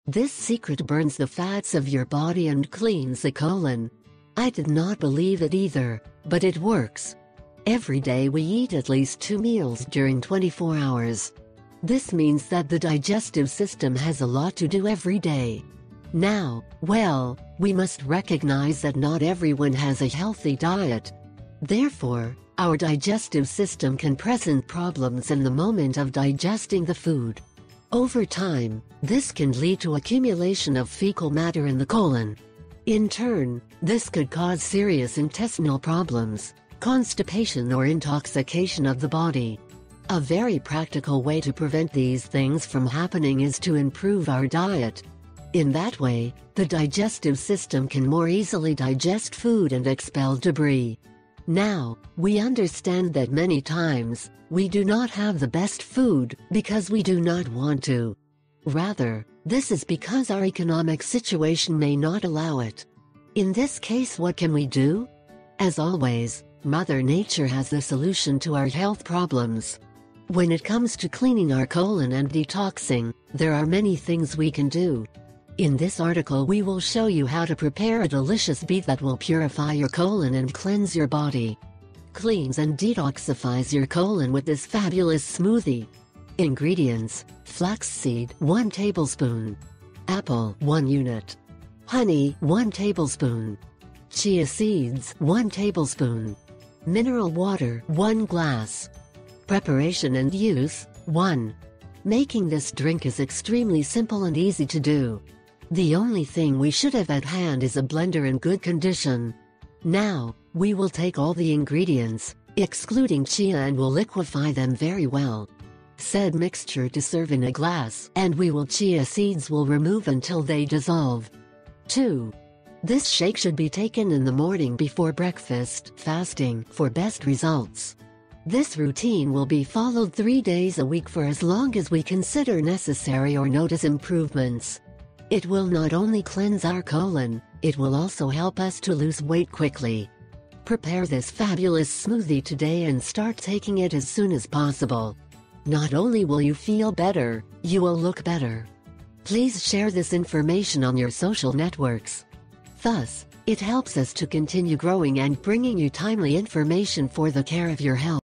This secret burns the fats of your body and cleans the colon. I did not believe it either, but it works. Every day we eat at least 2 meals during 24 hours. This means that the digestive system has a lot to do every day. Now, well, we must recognize that not everyone has a healthy diet. Therefore, our digestive system can present problems in the moment of digesting the food. Over time, this can lead to accumulation of fecal matter in the colon. In turn, this could cause serious intestinal problems, constipation or intoxication of the body. A very practical way to prevent these things from happening is to improve our diet. In that way, the digestive system can more easily digest food and expel debris. Now, we understand that many times, we do not have the best food because we do not want to. Rather, this is because our economic situation may not allow it. In this case, what can we do? As always, Mother Nature has the solution to our health problems. When it comes to cleaning our colon and detoxing, there are many things we can do. In this article we will show you how to prepare a delicious beet that will purify your colon and cleanse your body. Cleans and detoxifies your colon with this fabulous smoothie. Ingredients: flaxseed 1 tablespoon, apple 1 unit, honey 1 tablespoon, chia seeds 1 tablespoon, mineral water 1 glass. Preparation and use: 1. Making this drink is extremely simple and easy to do. The only thing we should have at hand is a blender in good condition. Now, we will take all the ingredients, excluding chia, and will liquefy them very well. Said mixture to serve in a glass, and chia seeds will remove until they dissolve. 2. This shake should be taken in the morning before breakfast, fasting, for best results. This routine will be followed 3 days a week for as long as we consider necessary or notice improvements. It will not only cleanse our colon, it will also help us to lose weight quickly. Prepare this fabulous smoothie today and start taking it as soon as possible. Not only will you feel better, you will look better. Please share this information on your social networks. Thus, it helps us to continue growing and bringing you timely information for the care of your health.